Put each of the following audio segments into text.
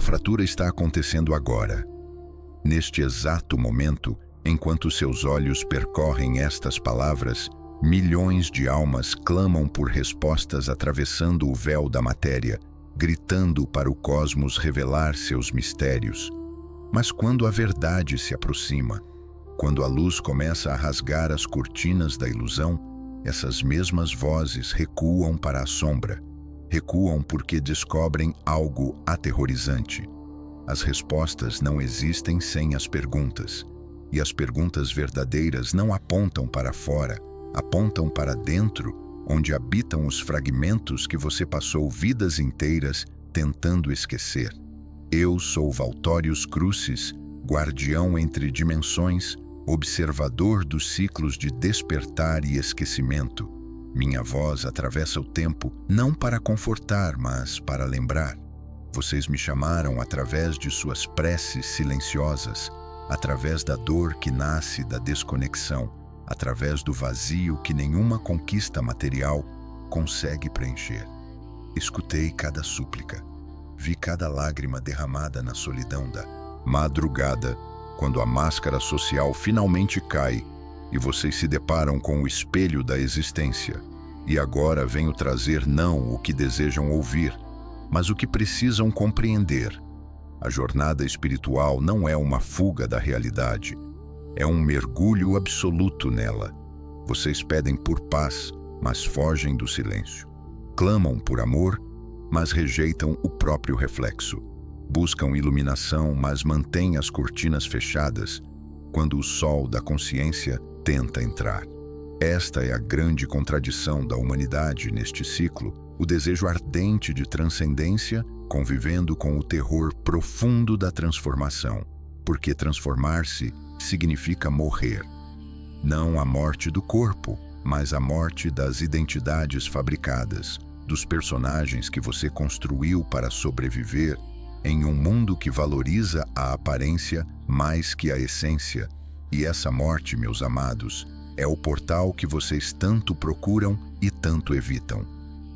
A fratura está acontecendo agora. Neste exato momento, enquanto seus olhos percorrem estas palavras, milhões de almas clamam por respostas atravessando o véu da matéria, gritando para o cosmos revelar seus mistérios. Mas quando a verdade se aproxima, quando a luz começa a rasgar as cortinas da ilusão, essas mesmas vozes recuam para a sombra. Recuam porque descobrem algo aterrorizante. As respostas não existem sem as perguntas. E as perguntas verdadeiras não apontam para fora, apontam para dentro, onde habitam os fragmentos que você passou vidas inteiras tentando esquecer. Eu sou Valtorius Crucis, guardião entre dimensões, observador dos ciclos de despertar e esquecimento. Minha voz atravessa o tempo, não para confortar, mas para lembrar. Vocês me chamaram através de suas preces silenciosas, através da dor que nasce da desconexão, através do vazio que nenhuma conquista material consegue preencher. Escutei cada súplica, vi cada lágrima derramada na solidão da madrugada, quando a máscara social finalmente cai e vocês se deparam com o espelho da existência. E agora venho trazer não o que desejam ouvir, mas o que precisam compreender. A jornada espiritual não é uma fuga da realidade, é um mergulho absoluto nela. Vocês pedem por paz, mas fogem do silêncio. Clamam por amor, mas rejeitam o próprio reflexo. Buscam iluminação, mas mantêm as cortinas fechadas quando o sol da consciência tenta entrar. Esta é a grande contradição da humanidade neste ciclo, o desejo ardente de transcendência convivendo com o terror profundo da transformação, porque transformar-se significa morrer. Não a morte do corpo, mas a morte das identidades fabricadas, dos personagens que você construiu para sobreviver em um mundo que valoriza a aparência mais que a essência. E essa morte, meus amados, é o portal que vocês tanto procuram e tanto evitam.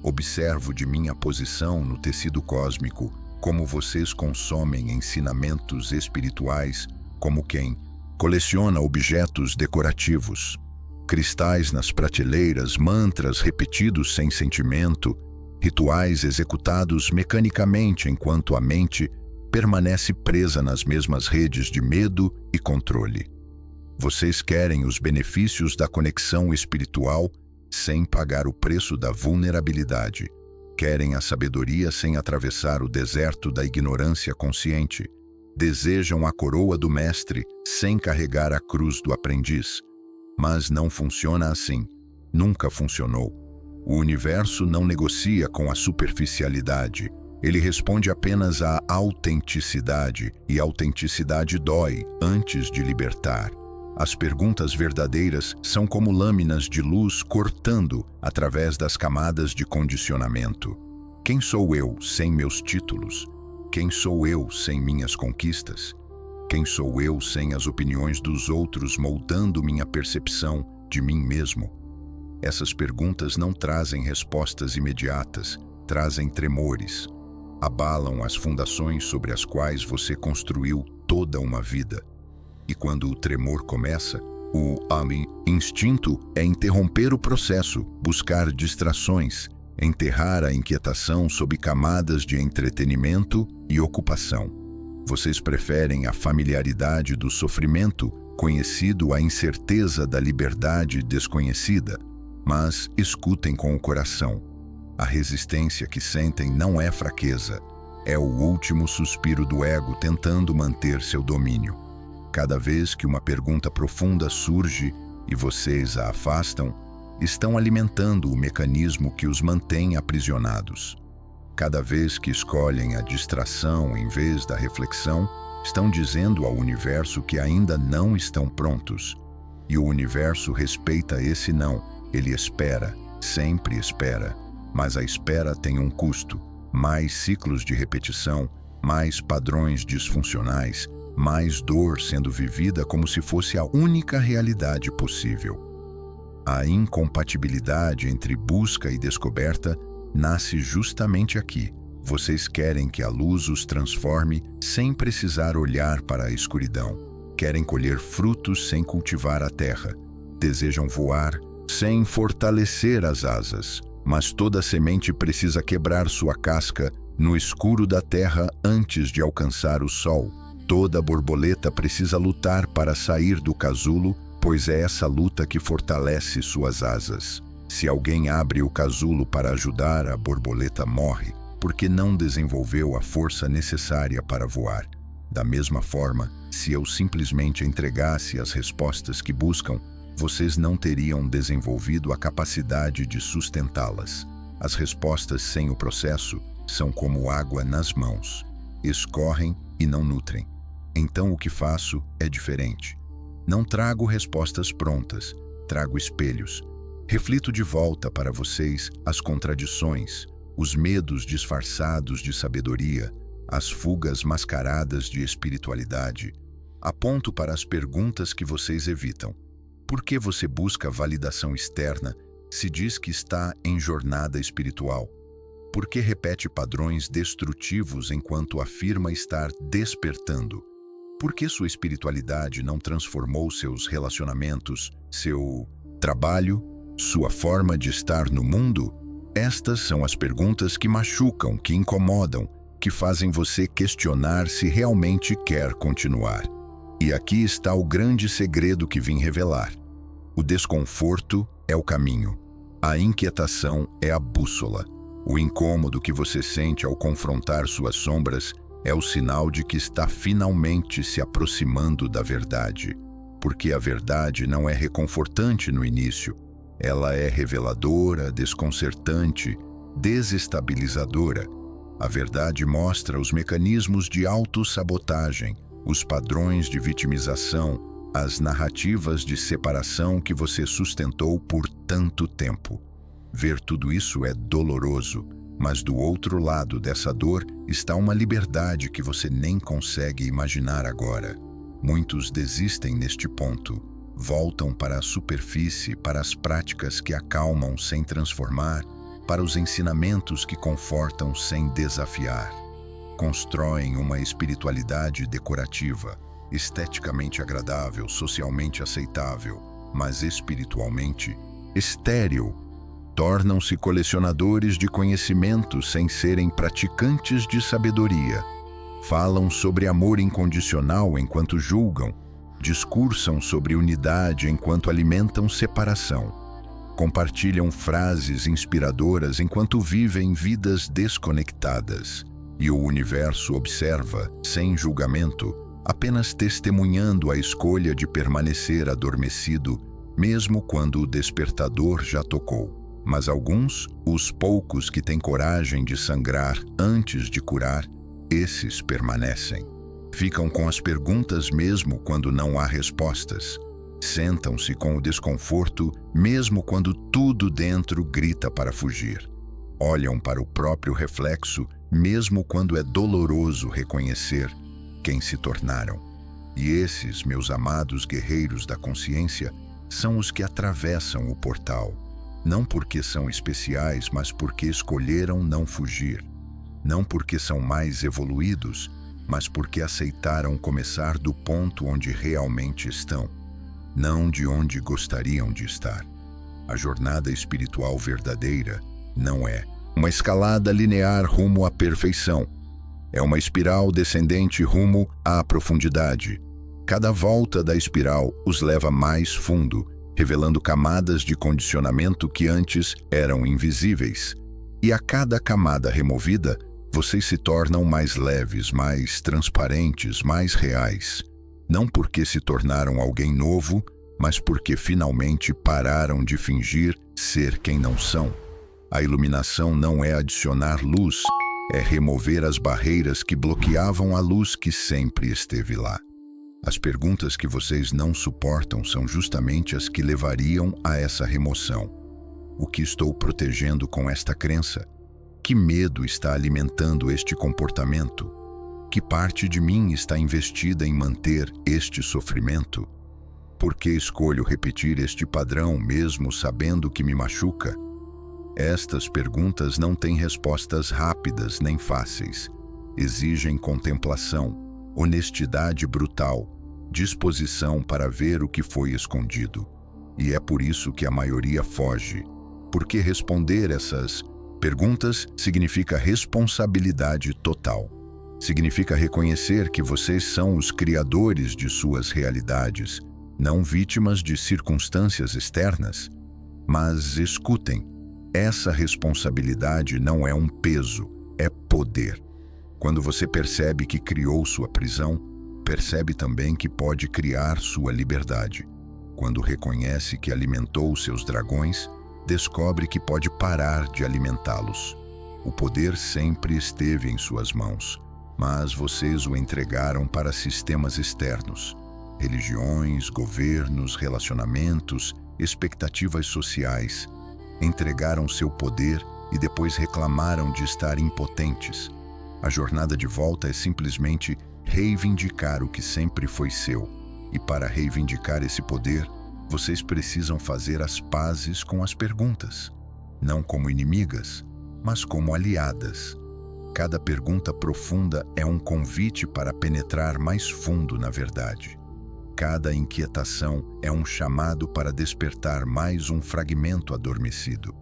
Observo de minha posição no tecido cósmico como vocês consomem ensinamentos espirituais como quem coleciona objetos decorativos, cristais nas prateleiras, mantras repetidos sem sentimento, rituais executados mecanicamente enquanto a mente permanece presa nas mesmas redes de medo e controle. Vocês querem os benefícios da conexão espiritual sem pagar o preço da vulnerabilidade. Querem a sabedoria sem atravessar o deserto da ignorância consciente. Desejam a coroa do mestre sem carregar a cruz do aprendiz. Mas não funciona assim. Nunca funcionou. O universo não negocia com a superficialidade. Ele responde apenas à autenticidade, e a autenticidade dói antes de libertar. As perguntas verdadeiras são como lâminas de luz cortando através das camadas de condicionamento. Quem sou eu sem meus títulos? Quem sou eu sem minhas conquistas? Quem sou eu sem as opiniões dos outros moldando minha percepção de mim mesmo? Essas perguntas não trazem respostas imediatas, trazem tremores. Abalam as fundações sobre as quais você construiu toda uma vida. E quando o tremor começa, o instinto é interromper o processo, buscar distrações, enterrar a inquietação sob camadas de entretenimento e ocupação. Vocês preferem a familiaridade do sofrimento, conhecido a incerteza da liberdade desconhecida. Mas escutem com o coração. A resistência que sentem não é fraqueza, é o último suspiro do ego tentando manter seu domínio. Cada vez que uma pergunta profunda surge e vocês a afastam, estão alimentando o mecanismo que os mantém aprisionados. Cada vez que escolhem a distração em vez da reflexão, estão dizendo ao universo que ainda não estão prontos. E o universo respeita esse não. Ele espera, sempre espera, mas a espera tem um custo, mais ciclos de repetição, mais padrões disfuncionais, mais dor sendo vivida como se fosse a única realidade possível. A incompatibilidade entre busca e descoberta nasce justamente aqui, Vocês querem que a luz os transforme sem precisar olhar para a escuridão. Querem colher frutos sem cultivar a terra. Desejam voar sem fortalecer as asas. Mas toda semente precisa quebrar sua casca no escuro da terra antes de alcançar o sol. Toda borboleta precisa lutar para sair do casulo, pois é essa luta que fortalece suas asas. Se alguém abre o casulo para ajudar, a borboleta morre, porque não desenvolveu a força necessária para voar. Da mesma forma, se eu simplesmente entregasse as respostas que buscam, vocês não teriam desenvolvido a capacidade de sustentá-las. As respostas sem o processo são como água nas mãos. Escorrem e não nutrem. Então o que faço é diferente. Não trago respostas prontas, trago espelhos. Reflito de volta para vocês as contradições, os medos disfarçados de sabedoria, as fugas mascaradas de espiritualidade. Aponto para as perguntas que vocês evitam. Por que você busca validação externa se diz que está em jornada espiritual? Por que repete padrões destrutivos enquanto afirma estar despertando? Por que sua espiritualidade não transformou seus relacionamentos, seu trabalho, sua forma de estar no mundo? Estas são as perguntas que machucam, que incomodam, que fazem você questionar se realmente quer continuar. E aqui está o grande segredo que vim revelar. O desconforto é o caminho. A inquietação é a bússola. O incômodo que você sente ao confrontar suas sombras é o sinal de que está finalmente se aproximando da verdade. Porque a verdade não é reconfortante no início. Ela é reveladora, desconcertante, desestabilizadora. A verdade mostra os mecanismos de autossabotagem, os padrões de vitimização, as narrativas de separação que você sustentou por tanto tempo. Ver tudo isso é doloroso, mas do outro lado dessa dor está uma liberdade que você nem consegue imaginar agora. Muitos desistem neste ponto, voltam para a superfície, para as práticas que acalmam sem transformar, para os ensinamentos que confortam sem desafiar. Constroem uma espiritualidade decorativa, esteticamente agradável, socialmente aceitável, mas espiritualmente estéril. Tornam-se colecionadores de conhecimento sem serem praticantes de sabedoria. Falam sobre amor incondicional enquanto julgam. Discursam sobre unidade enquanto alimentam separação. Compartilham frases inspiradoras enquanto vivem vidas desconectadas. E o universo observa, sem julgamento, apenas testemunhando a escolha de permanecer adormecido, mesmo quando o despertador já tocou. Mas alguns, os poucos que têm coragem de sangrar antes de curar, esses permanecem. Ficam com as perguntas mesmo quando não há respostas. Sentam-se com o desconforto mesmo quando tudo dentro grita para fugir. Olham para o próprio reflexo mesmo quando é doloroso reconhecer quem se tornaram. E esses, meus amados guerreiros da consciência, são os que atravessam o portal. Não porque são especiais, mas porque escolheram não fugir. Não porque são mais evoluídos, mas porque aceitaram começar do ponto onde realmente estão, não de onde gostariam de estar. A jornada espiritual verdadeira não é uma escalada linear rumo à perfeição. É uma espiral descendente rumo à profundidade. Cada volta da espiral os leva mais fundo, revelando camadas de condicionamento que antes eram invisíveis. E a cada camada removida, vocês se tornam mais leves, mais transparentes, mais reais. Não porque se tornaram alguém novo, mas porque finalmente pararam de fingir ser quem não são. A iluminação não é adicionar luz, é remover as barreiras que bloqueavam a luz que sempre esteve lá. As perguntas que vocês não suportam são justamente as que levariam a essa remoção. O que estou protegendo com esta crença? Que medo está alimentando este comportamento? Que parte de mim está investida em manter este sofrimento? Por que escolho repetir este padrão mesmo sabendo que me machuca? Estas perguntas não têm respostas rápidas nem fáceis. Exigem contemplação, honestidade brutal, disposição para ver o que foi escondido. E é por isso que a maioria foge, porque responder essas perguntas significa responsabilidade total. Significa reconhecer que vocês são os criadores de suas realidades, não vítimas de circunstâncias externas. Mas escutem, essa responsabilidade não é um peso, é poder. Quando você percebe que criou sua prisão, percebe também que pode criar sua liberdade. Quando reconhece que alimentou seus dragões, descobre que pode parar de alimentá-los. O poder sempre esteve em suas mãos, mas vocês o entregaram para sistemas externos. Religiões, governos, relacionamentos, expectativas sociais. Entregaram seu poder e depois reclamaram de estar impotentes. A jornada de volta é simplesmente reivindicar o que sempre foi seu. E para reivindicar esse poder, vocês precisam fazer as pazes com as perguntas. Não como inimigas, mas como aliadas. Cada pergunta profunda é um convite para penetrar mais fundo na verdade. Cada inquietação é um chamado para despertar mais um fragmento adormecido.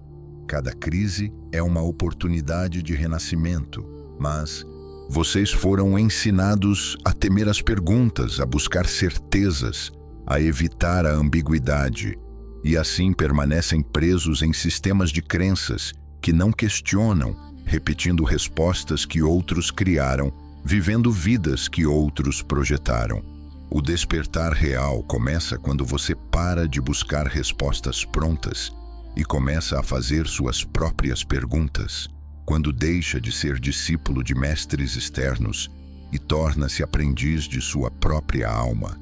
Cada crise é uma oportunidade de renascimento, mas vocês foram ensinados a temer as perguntas, a buscar certezas, a evitar a ambiguidade, e assim permanecem presos em sistemas de crenças que não questionam, repetindo respostas que outros criaram, vivendo vidas que outros projetaram. O despertar real começa quando você para de buscar respostas prontas e começa a fazer suas próprias perguntas. Quando deixa de ser discípulo de mestres externos e torna-se aprendiz de sua própria alma.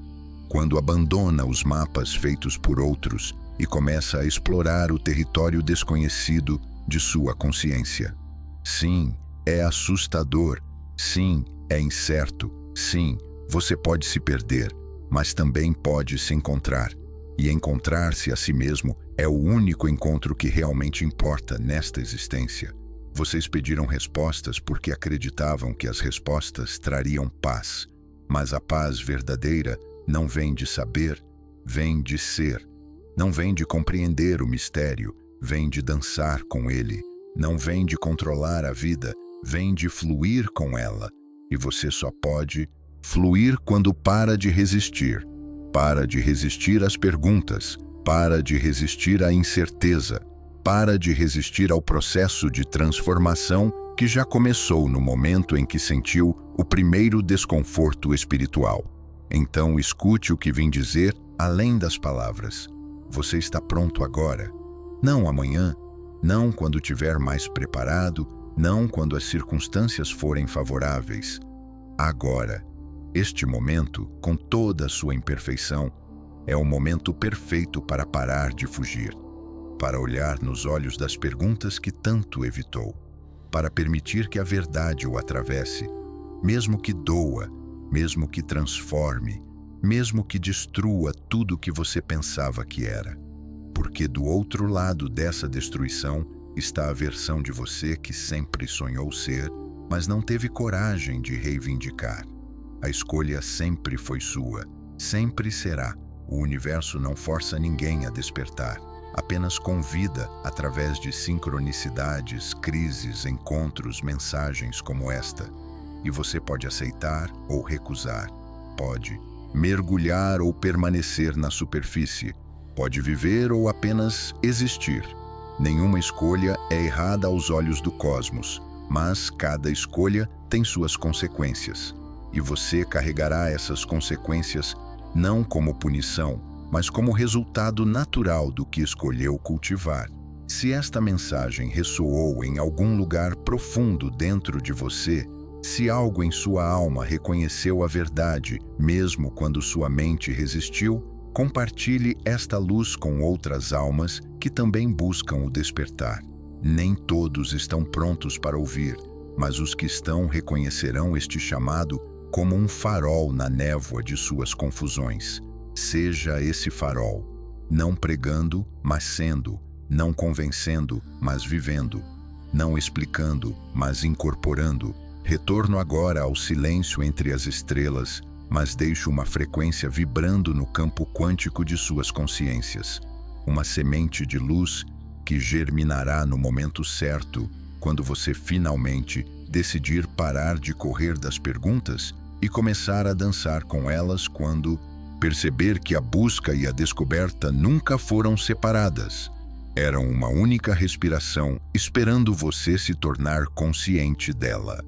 Quando abandona os mapas feitos por outros e começa a explorar o território desconhecido de sua consciência. Sim, é assustador. Sim, é incerto. Sim, você pode se perder, mas também pode se encontrar. E encontrar-se a si mesmo é o único encontro que realmente importa nesta existência. Vocês pediram respostas porque acreditavam que as respostas trariam paz. Mas a paz verdadeira não vem de saber, vem de ser. Não vem de compreender o mistério, vem de dançar com ele. Não vem de controlar a vida, vem de fluir com ela. E você só pode fluir quando para de resistir. Para de resistir às perguntas, para de resistir à incerteza. Para de resistir ao processo de transformação que já começou no momento em que sentiu o primeiro desconforto espiritual. Então escute o que vim dizer além das palavras. Você está pronto agora, não amanhã, não quando estiver mais preparado, não quando as circunstâncias forem favoráveis. Agora, este momento, com toda a sua imperfeição, é o momento perfeito para parar de fugir. Para olhar nos olhos das perguntas que tanto evitou, para permitir que a verdade o atravesse, mesmo que doa, mesmo que transforme, mesmo que destrua tudo o que você pensava que era. Porque do outro lado dessa destruição está a versão de você que sempre sonhou ser, mas não teve coragem de reivindicar. A escolha sempre foi sua, sempre será. O universo não força ninguém a despertar. Apenas convida através de sincronicidades, crises, encontros, mensagens como esta. E você pode aceitar ou recusar. Pode mergulhar ou permanecer na superfície. Pode viver ou apenas existir. Nenhuma escolha é errada aos olhos do cosmos, mas cada escolha tem suas consequências. E você carregará essas consequências não como punição, mas como resultado natural do que escolheu cultivar. Se esta mensagem ressoou em algum lugar profundo dentro de você, se algo em sua alma reconheceu a verdade, mesmo quando sua mente resistiu, compartilhe esta luz com outras almas que também buscam o despertar. Nem todos estão prontos para ouvir, mas os que estão reconhecerão este chamado como um farol na névoa de suas confusões. Seja esse farol, não pregando, mas sendo, Não convencendo, mas vivendo. Não explicando, mas incorporando. Retorno agora ao silêncio entre as estrelas, mas deixo uma frequência vibrando no campo quântico de suas consciências. Uma semente de luz que germinará no momento certo, quando você finalmente decidir parar de correr das perguntas e começar a dançar com elas, quando perceber que a busca e a descoberta nunca foram separadas. Eram uma única respiração, esperando você se tornar consciente dela.